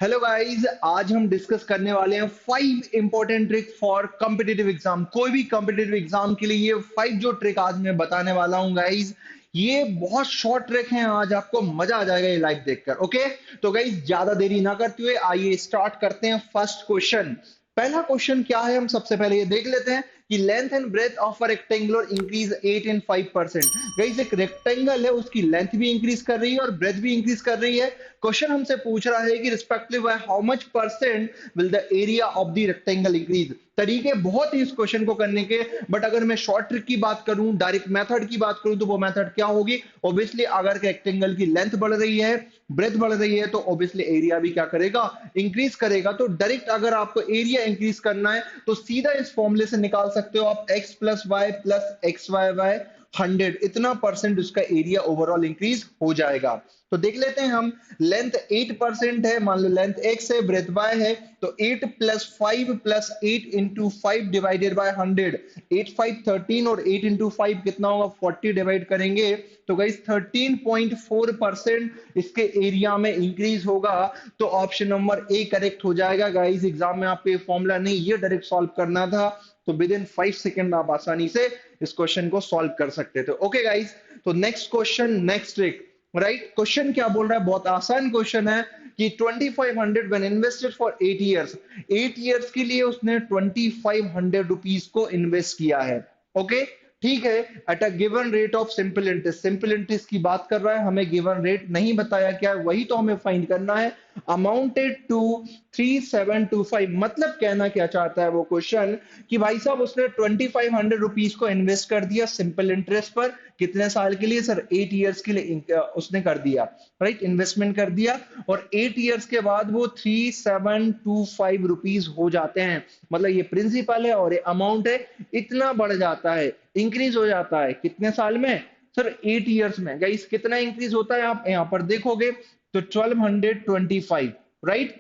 Hello guys, आज हम discuss करने वाले हैं 5 important trick for competitive exam. कोई भी कॉम्पिटिटिव एग्जाम के लिए ये 5 जो ट्रिक आज मैं बताने वाला हूं गाइस, ये बहुत शॉर्ट ट्रिक हैं। आज आपको मजा आ जाएगा ये लाइव देखकर। ओके, तो गाइस ज्यादा देरी ना करते हुए आइए स्टार्ट करते हैं। फर्स्ट क्वेश्चन, पहला क्वेश्चन क्या है हम सबसे पहले ये देख लेते हैं कि length and breadth of a rectangular increase 8 and 5%। Guys एक रेक्टेंगल है, उसकी लेंथ भी इंक्रीज कर रही है और ब्रेथ भी इंक्रीज कर रही है। क्वेश्चन हमसे पूछ रहा है कि respective by how much percent will the area of the rectangle increase. तरीके बहुत ही इस क्वेश्चन को करने के, बट अगर मैं शॉर्ट ट्रिक की बात करूं, डायरेक्ट मेथड की बात करूं, तो वो मेथड क्या होगी? ऑब्वियसली अगर रेक्टेंगल की लेंथ बढ़ रही है, ब्रेथ बढ़ रही है, तो ऑब्वियसली एरिया भी क्या करेगा? इंक्रीज करेगा। तो डायरेक्ट अगर आपको एरिया इंक्रीज करना है तो सीधा इस फॉर्मूले से निकाल सकते हो आप, x plus y plus x y by 100, इतना परसेंट उसका एरिया ओवरऑल इंक्रीज हो जाएगा। तो देख लेते हैं हम, लेंथ 8% है, मान लो लेंथ x है, ब्रेथ y है, तो 8 plus 5 plus 8 into 5 divided by 100, 8 5 13 और 8 इंटू 5 कितना होगा? 40 डिवाइड करेंगे तो गाइस 13.4% इसके एरिया में इंक्रीज होगा। तो ऑप्शन नंबर ए करेक्ट हो जाएगा गाइस। एग्जाम में आपको ये फॉर्मूला नहीं, ये डायरेक्ट सॉल्व करना था, तो विद इन 5 सेकेंड आप आसानी से इस क्वेश्चन को सॉल्व कर सकते थे। ओके गाइस, तो next question, next trick. Right, question क्या बोल रहा है? बहुत आसान क्वेश्चन है कि 2500 when invested for 8 years, 8 years के लिए उसने 2500 रुपीज को इन्वेस्ट किया है। ओके, ठीक है, at a given rate of simple interest. Simple interest की बात कर रहा है, हमें गिवन रेट नहीं बताया क्या है, वही तो हमें फाइंड करना है। अमाउंटेड टू 3725, मतलब कहना क्या चाहता है वो क्वेश्चन कि भाई साहब उसने 2500 रुपीज को इन्वेस्ट कर दिया सिंपल इंटरेस्ट पर। कितने साल के लिए सर? 8 इयर्स के लिए उसने कर दिया, राइट, इन्वेस्टमेंट कर दिया। और 8 इयर्स के बाद वो 3725 रुपीज हो जाते हैं। मतलब ये प्रिंसिपल है और ये अमाउंट है, इतना बढ़ जाता है, इंक्रीज हो जाता है। कितने साल में सर? 8 इयर्स में। गाइस कितना इंक्रीज होता है आप यहां पर देखोगे तो 1225, राइट,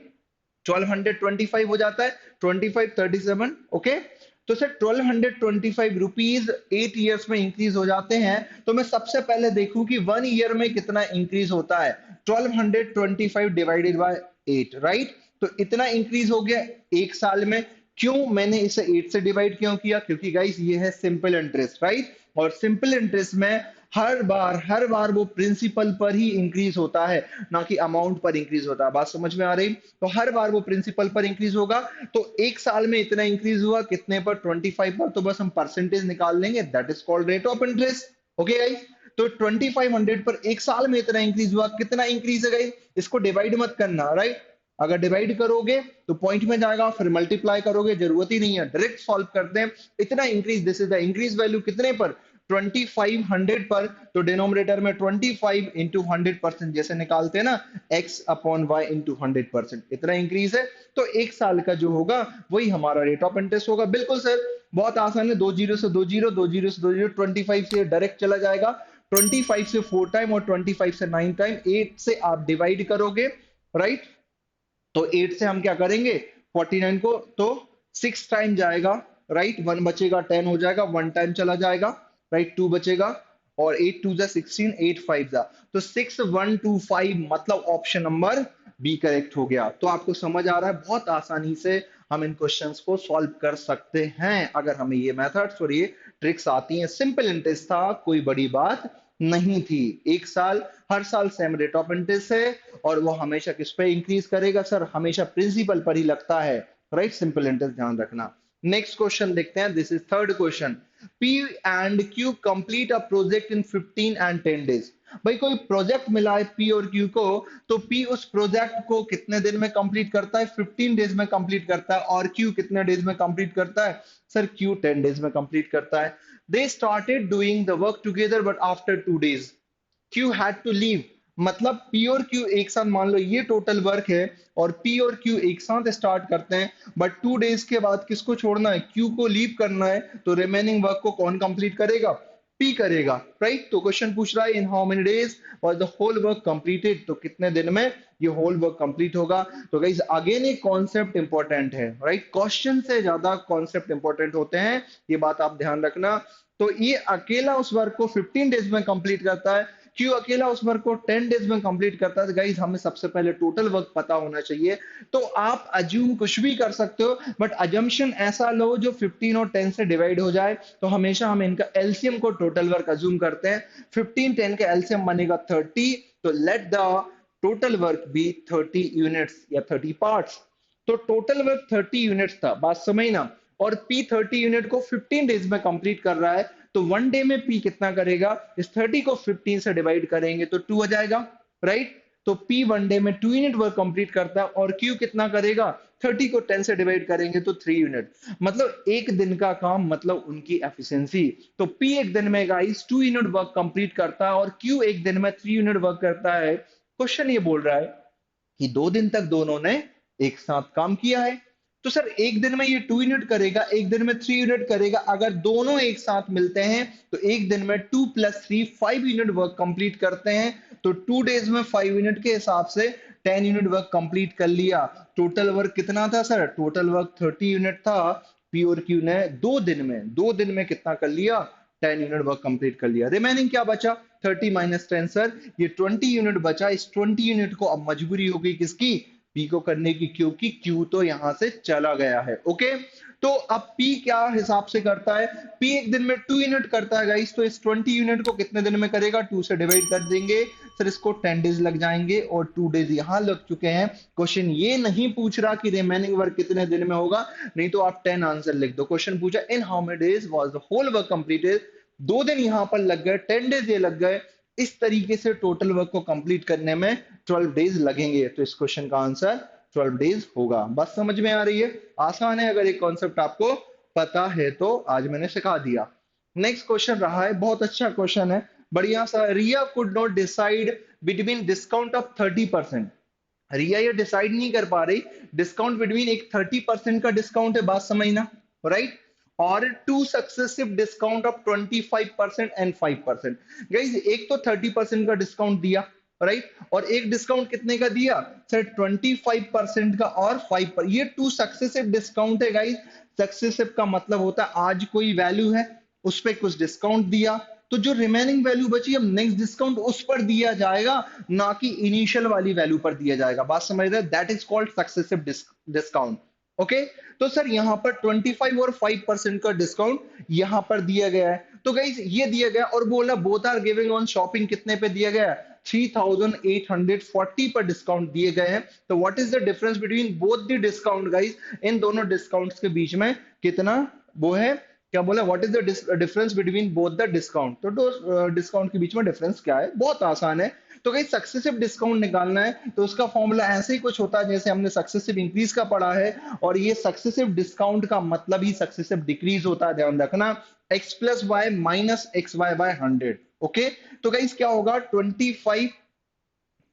1225 हो जाता है, 2537। ओके, तो सर 1225 रुपीज 8 इयर्स में इंक्रीज हो जाते हैं। तो मैं सबसे पहले देखूं कि 1 ईयर में कितना इंक्रीज होता है। 1225 डिवाइडेड बाय 8, राइट, तो इतना इंक्रीज हो गया एक साल में। क्यों मैंने इसे 8 से डिवाइड क्यों किया? क्योंकि गाइस ये है सिंपल इंटरेस्ट, राइट, और सिंपल इंटरेस्ट में हर बार वो प्रिंसिपल पर ही इंक्रीज होता है, ना कि अमाउंट पर इंक्रीज होता है। बात समझ में आ रही? तो हर बार वो प्रिंसिपल पर इंक्रीज होगा। तो एक साल में इतना इंक्रीज हुआ, कितने पर? 25 पर। तो बस हम परसेंटेज निकाल लेंगे, that is called rate of interest. Okay guys, तो 2500 पर एक साल में इतना इंक्रीज हुआ। कितना इंक्रीज है गाइस? इसको डिवाइड मत करना, राइट, अगर डिवाइड करोगे तो पॉइंट में जाएगा, फिर मल्टीप्लाई करोगे, जरूरत ही नहीं है, डायरेक्ट सॉल्व करते हैं। इतना increase, this is the increase value कितने पर? 2500 पर। तो डिनोमिनेटर में 25 इंटू 100% जैसे निकालते हैं ना, x अपॉन वाई इंटू 100%, इतना इंक्रीज है। तो एक साल का जो होगा वही हमारा रेट ऑफ इंटरेस्ट होगा। बिल्कुल सर, बहुत आसान है, दो जीरो से दो जीरो, दो जीरो से दो जीरो, 25 से डायरेक्ट चला जाएगा, 25 से 4 टाइम और 25 से 9 टाइम, 8 से आप डिवाइड करोगे, राइट, तो 8 से हम क्या करेंगे 49 को, तो 6 टाइम जाएगा, राइट, 1 बचेगा, 10 हो जाएगा, 1 टाइम चला जाएगा, राइट, 2 बचेगा, और 8 2 जा 16, 8 5 जा, तो 6125, मतलब ऑप्शन नंबर बी करेक्ट हो गया। तो आपको समझ आ रहा है, बहुत आसानी से हम इन क्वेश्चंस को सॉल्व कर सकते हैं अगर हमें ये मेथड्स और ये ट्रिक्स आती हैं। सिंपल इंटरेस्ट था, कोई बड़ी बात नहीं थी। एक साल, हर साल सेम रेट ऑफ इंटरेस्ट है, और वो हमेशा किस पे इंक्रीज करेगा सर? हमेशा प्रिंसिपल पर ही लगता है, राइट, सिंपल इंटरेस्ट ध्यान रखना। नेक्स्ट क्वेश्चन देखते हैं, this is third question. P and Q complete a project in 15 and 10 days. भाई कोई प्रोजेक्ट मिला है पी और क्यू को, तो पी उस प्रोजेक्ट को कितने दिन में कंप्लीट करता है? 15 डेज में कंप्लीट करता है। और क्यू कितने डेज में कंप्लीट करता है? सर क्यू 10 डेज में कंप्लीट करता है। They started doing the work together but after 2 days Q had to leave. मतलब पी और क्यू एक साथ, मान लो ये टोटल वर्क है, और पी और क्यू एक साथ स्टार्ट करते हैं, बट 2 डेज के बाद किसको छोड़ना है? क्यू को लीव करना है। तो रिमेनिंग वर्क को कौन कंप्लीट करेगा? पी करेगा, राइट। तो क्वेश्चन पूछ रहा है in how many days was the whole work completed, तो कितने दिन में ये होल वर्क कंप्लीट होगा। तो गाइस अगेन एक कॉन्सेप्ट इंपॉर्टेंट है, राइट, क्वेश्चन से ज्यादा कॉन्सेप्ट इंपॉर्टेंट होते हैं, ये बात आप ध्यान रखना। तो ये अकेला उस वर्क को 15 डेज में कंप्लीट करता है, क्यों अकेला उस वर्क को 10 डेज में कंप्लीट करता है? गाइस हमें सबसे पहले टोटल वर्क पता होना चाहिए। तो आप अज्यूम कुछ भी कर सकते हो, बट अजम्पशन ऐसा लो जो 15 और 10 से डिवाइड हो जाए। तो हमेशा हम इनका एलसीएम को टोटल वर्क अज्यूम करते हैं। 15 10 का एलसीएम बनेगा 30, तो let the total work be 30 units या 30 पार्ट्स। तो टोटल वर्क 30 यूनिट्स था, बात समझ ना। और पी 30 यूनिट को 15 डेज में कंप्लीट कर रहा है, तो वन डे में पी कितना करेगा? इस 30 को 15 से डिवाइड करेंगे तो 2 आ जाएगा, राइट। तो पी वन डे में 2 यूनिट वर्क कंप्लीट करता है, और क्यू कितना करेगा? 30 को 10 से डिवाइड करेंगे तो 3 यूनिट। मतलब एक दिन का काम, मतलब उनकी एफिशिएंसी। तो पी एक दिन में गाइस 2 यूनिट वर्क कंप्लीट करता है, और क्यू एक दिन में 3 यूनिट वर्क करता है। क्वेश्चन ये बोल रहा है कि 2 दिन तक दोनों ने एक साथ काम किया है। तो सर एक दिन में ये 2 यूनिट करेगा, एक दिन में 3 यूनिट करेगा। अगर दोनों एक साथ मिलते हैं तो एक दिन में 2 + 3 5 यूनिट वर्क कंप्लीट करते हैं। तो 2 डेज में 5 यूनिट के हिसाब से 10 यूनिट वर्क कंप्लीट कर लिया। टोटल वर्क कितना था सर? टोटल वर्क 30 यूनिट था। पी और क्यू ने 2 दिन में कितना कर लिया? 10 यूनिट वर्क कंप्लीट कर लिया। रिमेनिंग क्या बचा? 30 - 10 सर, ये 20 यूनिट बचा। इस 20 यूनिट को अब मजबूरी हो गई किसकी? पी को करने की, क्योंकि क्यू तो यहां से चला गया है। ओके, तो अब पी क्या हिसाब से करता है? पी एक दिन में 2 यूनिट करता है गाइस, तो इस 20 यूनिट को कितने दिन में करेगा? 2 से डिवाइड कर देंगे। सर इसको 10 डेज लग जाएंगे, और 2 डेज यहां लग चुके हैं। क्वेश्चन ये नहीं पूछ रहा कि रिमेनिंग वर्क कितने दिन में होगा, नहीं तो आप 10 आंसर लिख दो। क्वेश्चन पूछा in how many days was the whole work completed. 2 दिन यहां पर लग गए, 10 डेज ये लग गए। इस तरीके से टोटल वर्क को कंप्लीट करने में 12 डेज लगेंगे। तो इस क्वेश्चन का आंसर 12 डेज होगा। बात समझ में आ रही है? आसान है, अगर एक कॉन्सेप्ट आपको पता है तो। आज मैंने सिखा दिया। नेक्स्ट क्वेश्चन रहा है, बहुत अच्छा क्वेश्चन है, बढ़िया सा। Riya could not decide between discount of 30%। Riya ये डिसाइड नहीं कर पा रही डिस्काउंट बिटवीन, एक 30% का डिस्काउंट है, बात समझना, राइट, और two successive discount of 25% and 5%। Guys एक तो 30% का डिस्काउंट दिया, राइट, और एक डिस्काउंट कितने का दिया सर? 25% का और 5 पर। ये टू सक्सेसिव डिस्काउंट है गाइस। सक्सेसिव का मतलब होता है आज कोई वैल्यू है, उस पर कुछ डिस्काउंट दिया, तो जो रिमेनिंग वैल्यू बची अब नेक्स्ट डिस्काउंट उस पर दिया जाएगा, ना कि इनिशियल वाली वैल्यू पर दिया जाएगा। बात समझ रहे हैं? That is called successive discount. Okay, तो सर यहां पर 25 और 5% का डिस्काउंट यहां पर दिया गया है। तो गाइस ये दिया गया, और बोला both are giving on shopping, कितने पे दिया गया है? 3840 पर डिस्काउंट दिए गए हैं। तो what is the difference between both the discount guys? इन दोनों डिस्काउंट्स के बीच में कितना वो है, क्या बोला? What is the difference between both the discount? तो दो डिस्काउंट के बीच में डिफरेंस क्या है? बहुत आसान है। तो कहीं सक्सेसिव डिस्काउंट निकालना है तो उसका फॉर्मूला ऐसे ही कुछ होता है जैसे हमने सक्सेसिव इंक्रीज का पढ़ा है, और ये सक्सेसिव डिस्काउंट का मतलब ही सक्सेसिव डिक्रीज होता है, ध्यान रखना। x + y - xy/100। ओके, तो गाइस क्या होगा? 25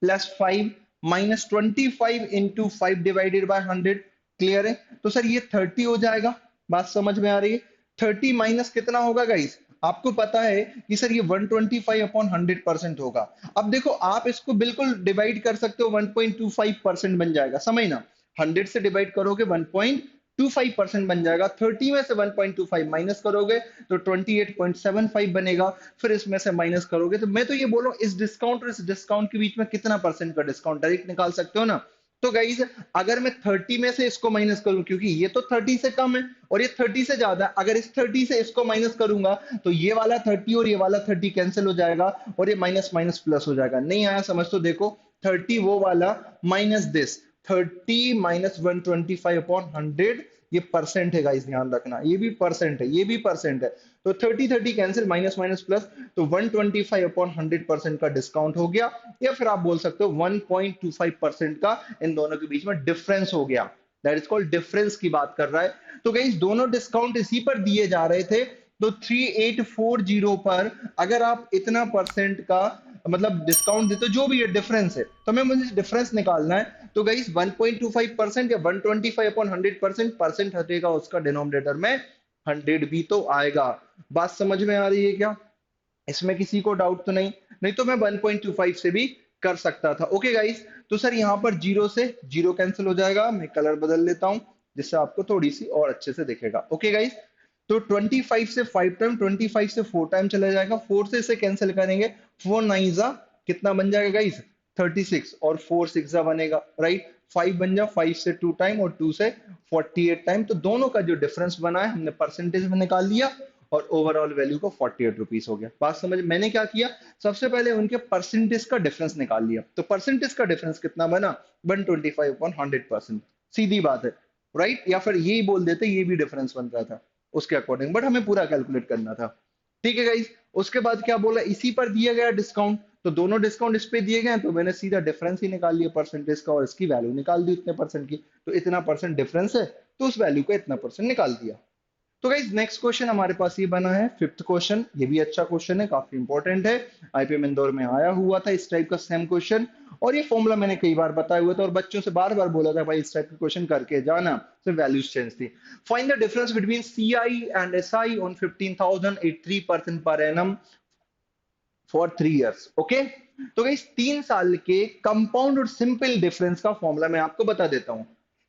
+ 5 - 25 × 5 डिवाइडेड बाय 100। क्लियर है? तो सर ये 30 हो जाएगा। बात समझ में आ रही है? 30 माइनस कितना होगा गाइस? आपको पता है कि सर ये 125/100% होगा। अब देखो आप इसको बिल्कुल डिवाइड कर सकते हो, 1.25% बन जाएगा, समझ ना। 100 से डिवाइड करोगे 1.25% बन जाएगा। 30 में से 1.25 माइनस करोगे तो 28.75 बनेगा। फिर इसमें से माइनस करोगे, तो मैं तो ये बोल रहा हूँ इस डिस्काउंट और इस डिस्काउंट के बीच में कितना परसेंट का डिस्काउंट डायरेक्ट निकाल सकते हो ना। तो गाइज अगर मैं 30 में से इसको माइनस करूं, क्योंकि ये तो 30 से कम है और ये 30 से ज्यादा है, अगर इस 30 से इसको माइनस करूंगा तो ये वाला 30 और ये वाला 30 कैंसिल हो जाएगा, और ये माइनस माइनस प्लस हो जाएगा। नहीं आया समझ? तो देखो 30 वो वाला माइनस दिस, 30 - 125/100, ये परसेंट है गाइस, ध्यान रखना। ये भी परसेंट है, ये भी परसेंट है। तो 30 30 कैंसिल, माइनस माइनस प्लस, तो 125/100% का डिस्काउंट हो गया, या फिर आप बोल सकते हो 1.25% का इन दोनों के बीच में डिफरेंस हो गया। दैट इज कॉल्ड डिफरेंस की बात कर रहा है। तो गाइस दोनों डिस्काउंट इसी पर दिए जा रहे थे, तो 3840 पर अगर आप इतना परसेंट का मतलब डिस्काउंट देते हो, जो भी ये डिफरेंस है, तो हमें मुझे डिफरेंस निकालना है। तो गाइस 1.25% या 125/100%, परसेंट हटेगा उसका डिनोमिनेटर में 100 भी तो आएगा। बात समझ में आ रही है क्या? इसमें किसी को डाउट तो नहीं? नहीं तो मैं 1.25 से भी कर सकता था। ओके गाइस, तो सर यहाँ पर जीरो से जीरो कैंसिल हो जाएगा। मैं कलर बदल लेता हूं जिससे आपको थोड़ी सी और अच्छे से दिखेगा। ओके गाइस, तो 25 से 5 टाइम, 25 से 4 टाइम चला जाएगा, 4 से इसे कैंसिल करेंगे, 4 9 जा कितना बन जाएगा गाइस, 36, और 4 6 जा बनेगा, राइट। 5 बन जा 5 से 2 टाइम और 2 से 48 टाइम, तो दोनों का जो डिफरेंस बना है हमने परसेंटेज में निकाल लिया और ओवरऑल वैल्यू को 48 रुपीस हो गया। बात समझ, मैंने क्या किया, सबसे पहले उनके परसेंटेज का डिफरेंस निकाल लिया, तो परसेंटेज का डिफरेंस कितना बना, 125 अपॉन 100%, सीधी बात है, राइट। या फिर यही बोल देते ये भी डिफरेंस बन रहा था उसके अकॉर्डिंग, बट हमें पूरा कैलकुलेट करना था। ठीक है गाइस, उसके बाद क्या बोला, इसी पर दिया गया डिस्काउंट, तो दोनों डिस्काउंट इस पे दिए गए हैं, तो मैंने सीधा डिफरेंस ही निकाल लिया परसेंटेज का और इसकी वैल्यू निकाल दी इतने परसेंट की, तो इतना परसेंट डिफरेंस है, तो उस वैल्यू का इतना परसेंट निकाल दिया। तो गाइज नेक्स्ट क्वेश्चन हमारे पास ये बना है, फिफ्थ क्वेश्चन, ये भी अच्छा क्वेश्चन है, काफी इंपॉर्टेंट है, आईपीएम इंदौर में आया हुआ था इस टाइप का सेम क्वेश्चन, और ये फॉर्मूला मैंने कई बार बताया हुआ था और बच्चों से बार बार बोला था भाई इस टाइप के क्वेश्चन करके जाना, सिर्फ वैल्यूज चेंज थी। Find the difference between CI and SI on 15,000 at 3% per annum for 3 years, okay. तो गाइस 3 साल के कंपाउंड और सिंपल डिफरेंस का फॉर्मूला मैं आपको बता देता हूं।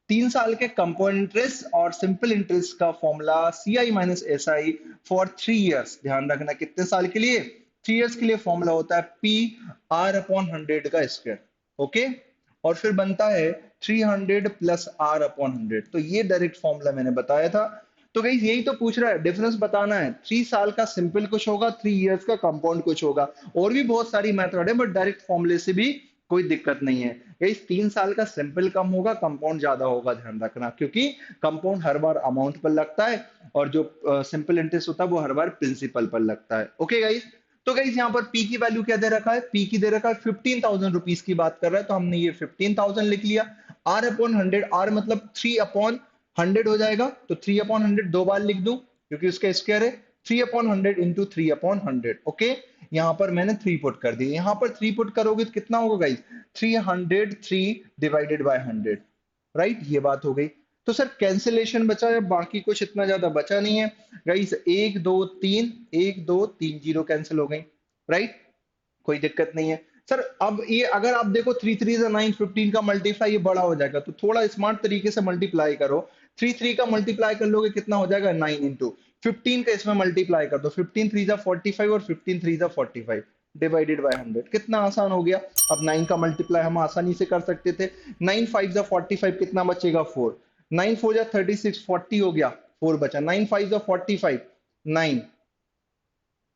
3 साल के कंपाउंड इंटरेस्ट और सिंपल इंटरेस्ट का formula C I minus S I for 3 years, ध्यान रखना कितने साल के लिए, 3 इयर्स के लिए फॉर्मूला होता है पी आर अपॉन 100 का स्क्वायर, ओके। और फिर बनता है 300 प्लस आर अपॉन 100, तो ये डायरेक्ट फॉर्मूला मैंने बताया था। तो गाइस यही तो पूछ रहा है, डिफरेंस बताना है, 3 साल का सिंपल कुछ होगा, 3 इयर्स का कंपाउंड कुछ होगा, और भी बहुत सारी मेथड है, बट डायरेक्ट फॉर्मूले से भी कोई दिक्कत नहीं है। गाइस 3 साल का सिंपल कम होगा, कंपाउंड ज्यादा होगा, ध्यान रखना, क्योंकि कंपाउंड हर बार अमाउंट पर लगता है और जो सिंपल इंटरेस्ट होता है वो हर बार प्रिंसिपल पर लगता है, ओके गाइस। तो गाइस यहाँ पर पी की वैल्यू क्या दे रखा है, पी की दे रखा है 15,000 रुपीज की बात कर रहा है, तो हमने ये 15,000 लिख लिया। आर अपॉन 100, आर मतलब 3 अपॉन 100 हो जाएगा, तो 3 अपॉन 100 दो बार लिख दूं क्योंकि उसका स्क्वायर है, 3 अपॉन 100 इंटू 3 अपॉन 100, ओके। यहाँ पर मैंने 3 पुट कर दिया, यहाँ पर 3 पुट करोगे तो कितना होगा गाइस, 303 डिवाइडेड बाय 100, राइट, ये बात हो गई। तो सर कैंसिलेशन बचा है, बाकी कुछ इतना ज्यादा बचा नहीं है गाइस, 1 2 3 जीरो कैंसिल हो गई, राइट, कोई दिक्कत नहीं है। सर अब ये अगर आप देखो 3 3 से 9 15 का मल्टीप्लाई ये बड़ा हो जाएगा, तो थोड़ा स्मार्ट तरीके से मल्टीप्लाई करो, 3 3 का मल्टीप्लाई कर लोगे कितना हो जाएगा 9 इंटू 15 का इसमें मल्टीप्लाई कर दो, 15 3 जा 45 और 15 3 जा 45 डिवाइडेड बाय 100, कितना आसान हो गया। अब 9 का मल्टीप्लाई हम आसानी से कर सकते थे, 9 5 जा 45 कितना बचेगा 4, 9 4 जा 36 40 हो गया, 4 बचा, 9 5 जा 45 9,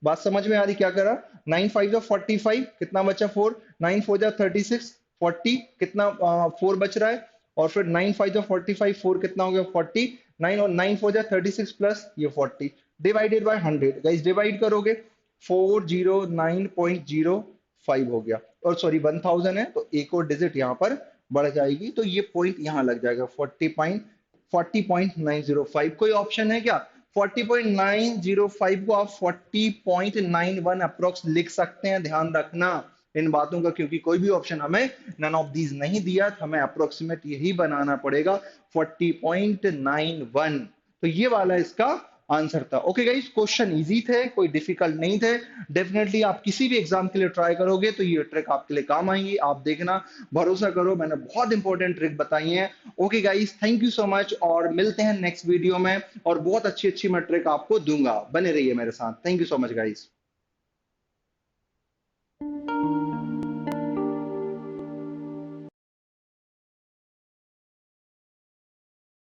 बात समझ में आ रही क्या करा, 9 5 जा 45 कितना बचा 4, 9 4 जा 36 40 कितना 4 बच रहा है, और फिर 9 5 जा 45 4 कितना हो गया 40, 9 और 9 4 जा 36 प्लस ये 40 डिवाइडेड बाय 100, गाइस डिवाइड करोगे 409.05 हो गया, और सॉरी 1000 है तो एक और डिजिट यहाँ पर बढ़ जाएगी, तो ये पॉइंट यहाँ लग जाएगा 40.905। कोई ऑप्शन है क्या, 40.905 को आप 40.91 अप्रोक्स लिख सकते हैं, ध्यान रखना इन बातों का, क्योंकि कोई भी ऑप्शन हमें नन ऑफ दीज नहीं दिया, हमें अप्रोक्सीमेट यही बनाना पड़ेगा 40.91, तो ये वाला इसका आंसर था। ओके गाइस, क्वेश्चन इजी थे, कोई डिफिकल्ट नहीं थे, डेफिनेटली आप किसी भी एग्जाम के लिए ट्राई करोगे तो ये ट्रिक आपके लिए काम आएंगी, आप देखना, भरोसा करो, मैंने बहुत इंपॉर्टेंट ट्रिक बताई है। Okay guys, thank you so much, और मिलते हैं नेक्स्ट वीडियो में, और बहुत अच्छी अच्छी मैं ट्रिक आपको दूंगा, बने रहिए मेरे साथ, thank you so much guys.